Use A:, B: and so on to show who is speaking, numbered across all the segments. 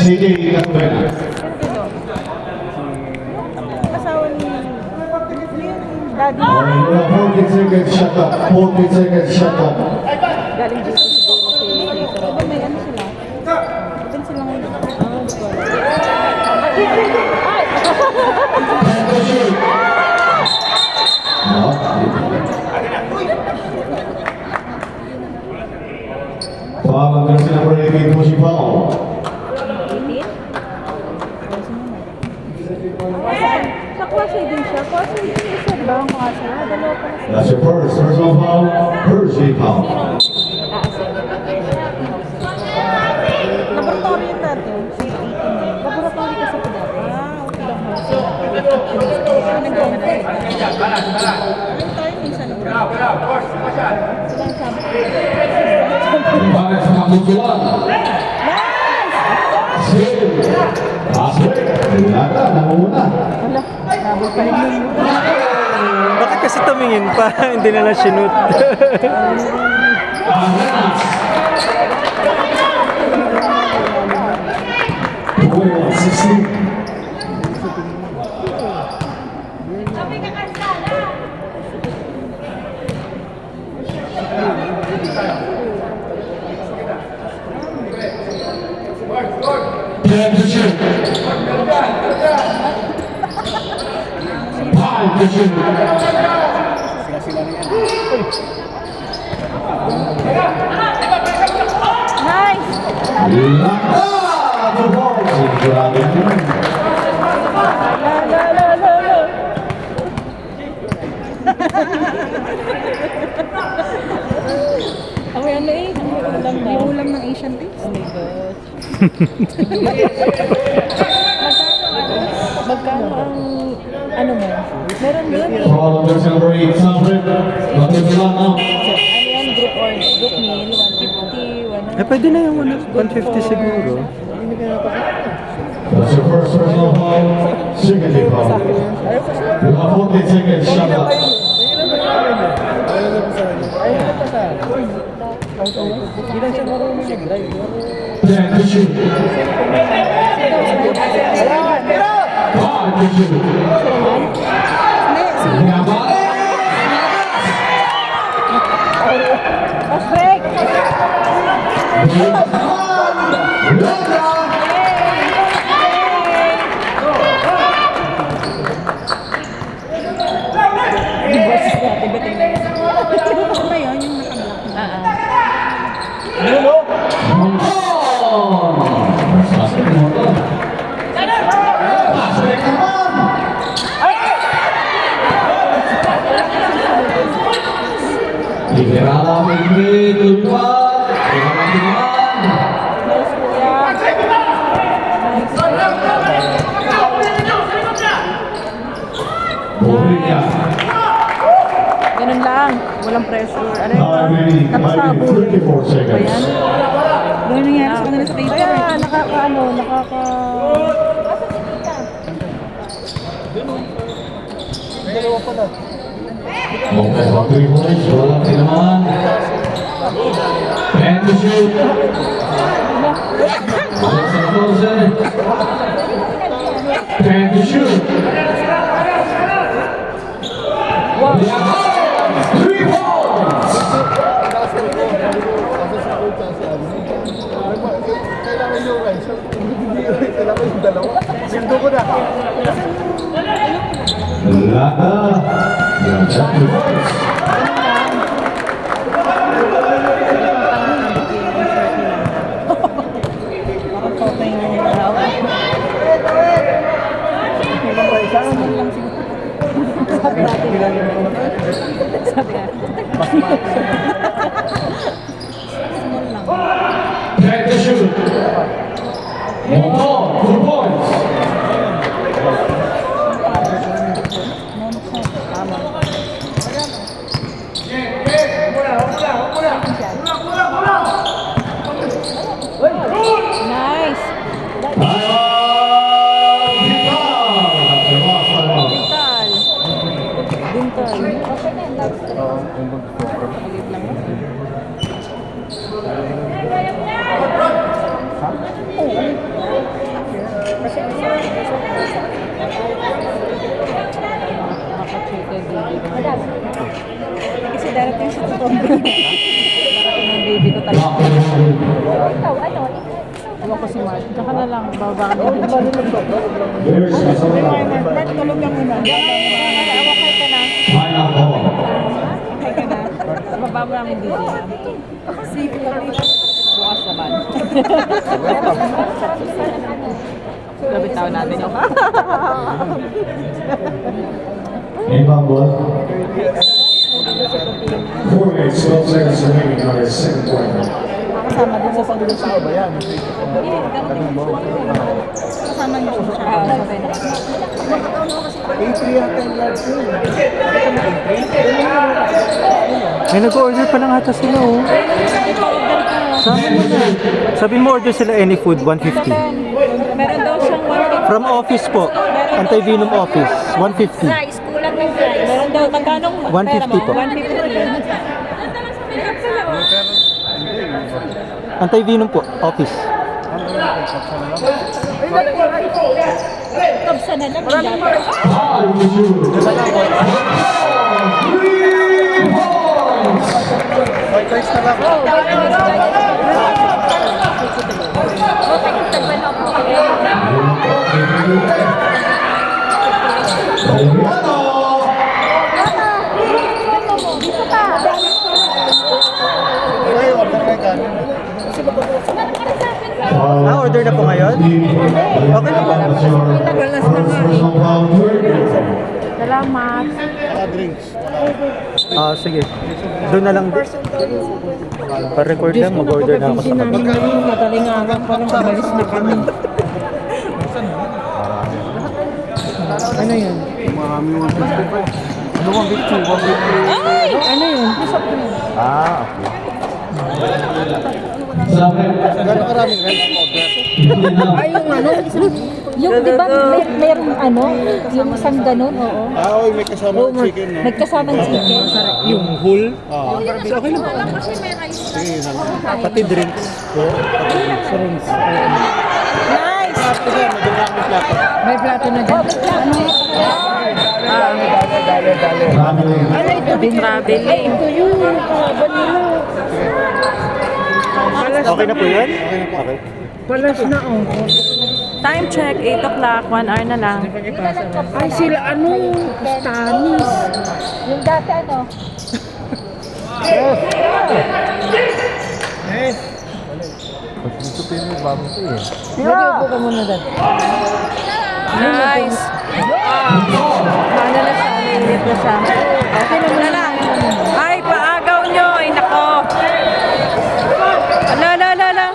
A: CJ Catuena.
B: Asawa ni Daddy.
A: 40 seconds shot up. 40 seconds shot up.
B: Galing dito siguro si Later. Diba may ano sila? Open sila ngayon.
A: Tawagan ka si number 18 po si Pao.
B: 18? Sa klase din siya. Klase din siya. Diba ang klase? Dalawa pa na siya.
A: That's your first personal foul. Percy Pao.
B: Laboratory yun dati. Laboratory kasi po dati. Okay lang mo. Nag-gawin na yun. Ayun tayo minsan. Sila ang sabi.
A: Bakit sa kamutuan? Sil. Pasok. Lata, namumuna.
B: Wala. Nabot pa rin yun.
C: Bakit kasi tumingin pa? Hindi na lang sinut.
B: Nice! Ako yan na eh. May ulam ng Asian taste. Oh my God. Magkano ang ano mo? Meron doon eh.
A: Follow there's number 8, Sanford. Bakit sila na?
B: Ano yan? Group or group meal? 150, 100.
C: Eh, pwede na yung 150 siguro.
A: That's your first personal foul. Second foul. You have 40 seconds shot up. Ten to shoot. Five to shoot.
B: Off break! Ano ba yun? Yung nakablock?
A: Liberala Mingmi keluar. Terima kasih.
B: Nice kuya.
A: Bolehnya.
B: Ganun lang. Walang pressure. Ano
A: Time
B: yun?
A: remaining.
B: Napasabog.
A: 34 seconds.
B: Ayan. Ganun nangyari sa kanila sa paper. Kaya nakaka...
A: Open for 3 points. Wala tinaman. And to shoot. Alexander Rosen. And to shoot.
B: Wow.
A: 3 points. Lada. Yang 3 points.
B: Nakakota yung hawak. Small lang siguro. Sabi natin. Sabi natin. Small lang.
A: And to shoot. One more. 2 points.
B: Tama. Nice. Dintal. Alit lang mo. Oo. asawa ko si Mark. Tsaka na lang, bababa kami dito.
A: There's Masora.
B: Mark, tulog ka muna. Awakay ka na.
A: Final ball.
B: Awakay ka na. Bababa mo namin dito. Sige kami. Bukas naman. Gabit tao natin yung
A: Inbound ball. 4 minutes, 12 seconds remaining on his second quarter.
B: kasama din sa pag-usaw ba yan? Kasama niyo siya.
D: A3 yata yung large yun.
C: May nag-order pa lang ata sila, oh. Sabi mo na. Sabi mo order sila any food, 150.
B: Meron daw siyang 150.
C: From office po. Anti-venom office, 150.
B: Rice, kulang ng rice. Meron daw, magkanong
C: 150 po.
B: 150.
C: Anti-venom po, office.
B: Kabsa na lang.
D: White rice na lang. Ay, order kayo kanin.
C: Order na po ngayon? Okay na po.
B: Salamat.
D: Mga drinks.
C: Sige. Doon na lang. Pa-record lang, mag-order na ako sa kapag.
B: Madaling araw pa lang umalis na kami. Ano yun?
D: Marami 150 pa. Ano 150? 150.
B: Ay! Ano yun?
C: Okay.
D: Gano'ng karaming rice order?
B: Ay, yung ano? Yung, di ba, mayroong ano? Yung isang ganun, oo.
D: Oy, may kasama chicken, no?
B: May kasamang chicken.
C: Yung whole,
D: So, okay lang. Sige, na lang.
C: pati drinks.
B: Nice!
D: Sige, medyo lang may plato.
B: May plato na dyan. Ano ito? Traveling. Ito yun. Vanilla.
C: Okay na po yun? Okay.
B: Palas na, oh.
E: Time check, 8 o'clock, 1 hour na lang.
B: Ay, sila ano? Stanis. Yung dati ano? Mag-iupo ka muna dyan.
E: Nice!
B: Ano na siya? Ulit na siya. Okay naman na lang.
E: Ay, paagaw nyo! Ay, nako! Ala.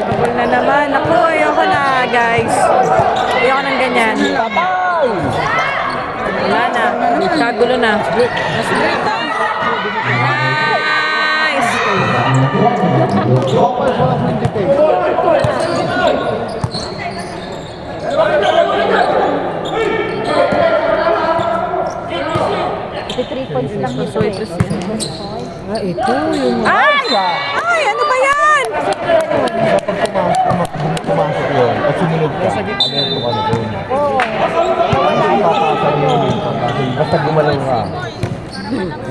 E: Habol na naman. Ako, ayoko na, guys. Ayoko ng ganyan. Wala na. Kagulo na. Nice!
B: Ito 3 points lang dito eh.
C: Ito yung...
E: Ay! Ay! Ano ba yan?
D: Pumasok yun. At sumunod ka. Ano yung tumano doon? Basta gumalaw ka.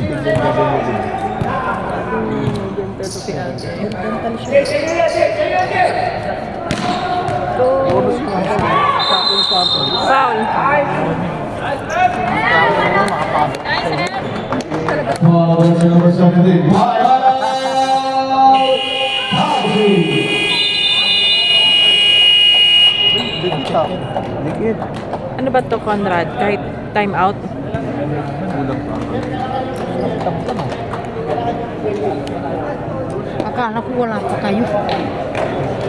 D: Itigil ka doon yung
E: Foul.
A: Number 17.
D: Dikit.
E: Ano ba to, Conrad? Kahit time out?
B: Akala ko wala pa kayo.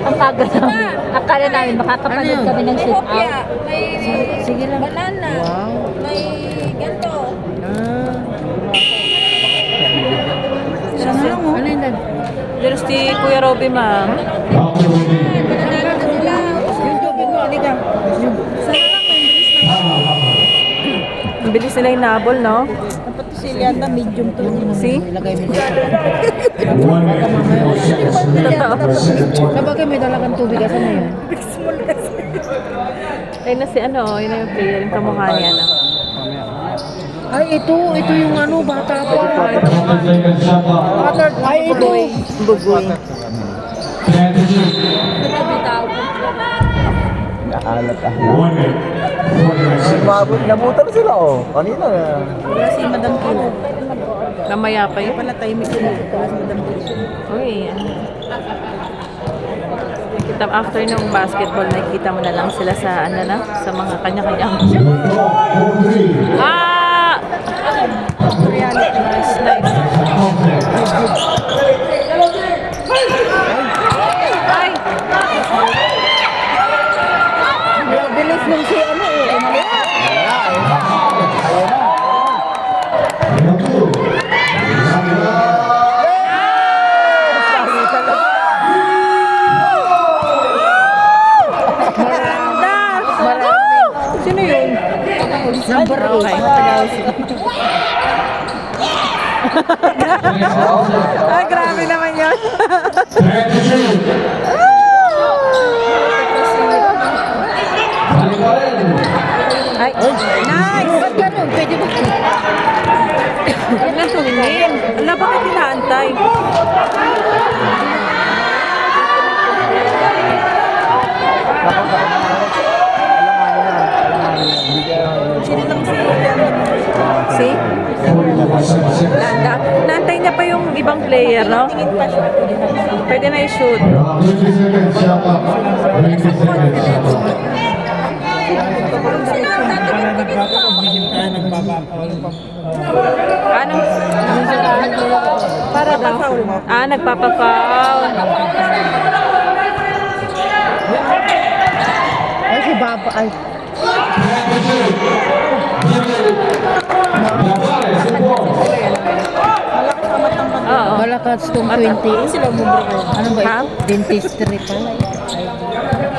B: Ang tagal namin. Akala namin makakapanood kami ng shoot out. Sige lang. Banana. Wow. May ganito. Sana lang mo. Ano yun?
E: Diyos si Kuya Robby, ma'am.
B: Yung tubig mo, halika.
E: Ang bilis nila hinabol, no?
B: Dapat si Lianda, medium to.
E: See?
B: Ilagay mo dito.
E: Totoo.
B: Sabagay may dalagang tubig. Asa na yun?
E: Ayun na si ano, yun na yung player, yung kamukha niya, no?
B: Ay, ito yung ano, bata pa.
A: 40 seconds shot clock.
B: Ay, ito.
E: Bugoy.
A: 10 to shoot.
D: Naalat
A: 1 minute. 49 seconds.
D: Nabutan sila oh. Kanina na.
B: Wala si Madam Kilo.
E: Namaya pa yun.
B: Pala tayo may kilo. Wala si Madam Kilo.
E: Uy, kita after ng basketball, nakikita mo na lang sila sa ano na, sa mga kanya-kanyang.
A: Good call. 4-3.
E: Ah!
B: Reality.
E: Nice, nice. Ay!
B: Bilis nung si ano eh.
E: Sino yun?
B: Number 8.
E: Okay. Ah, grabe naman yun.
A: 10 to shoot. Balik pa rin.
E: Ay, nice!
B: Ba't ganun? Pwede ba?
E: Yan lang tumingin. Wala, bakit inaantay?
B: Sino lang si
E: See?
A: 41 seconds.
E: Naantay niya pa yung ibang player, no?
B: tingin pa siya?
E: Pwede na i-shoot.
A: 20 seconds shot clock. 20 seconds shot clock.
E: Ano? Para daw. Ah, nagpapa-foul.
B: Ay, si Baba. Ay.
E: Oo.
B: Malakas tong 20. Sila umubro. Ano ba
E: Ha?
B: ito? Dentistry pala.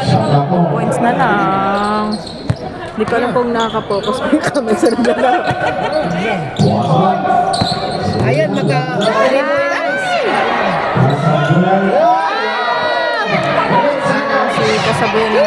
A: Shot clock on.
E: Points na lang. Hindi ko alam kung nakaka-focus pa yung camera sa dalawa.
B: Ayan, maka-remoy lang.
E: Si Casabona.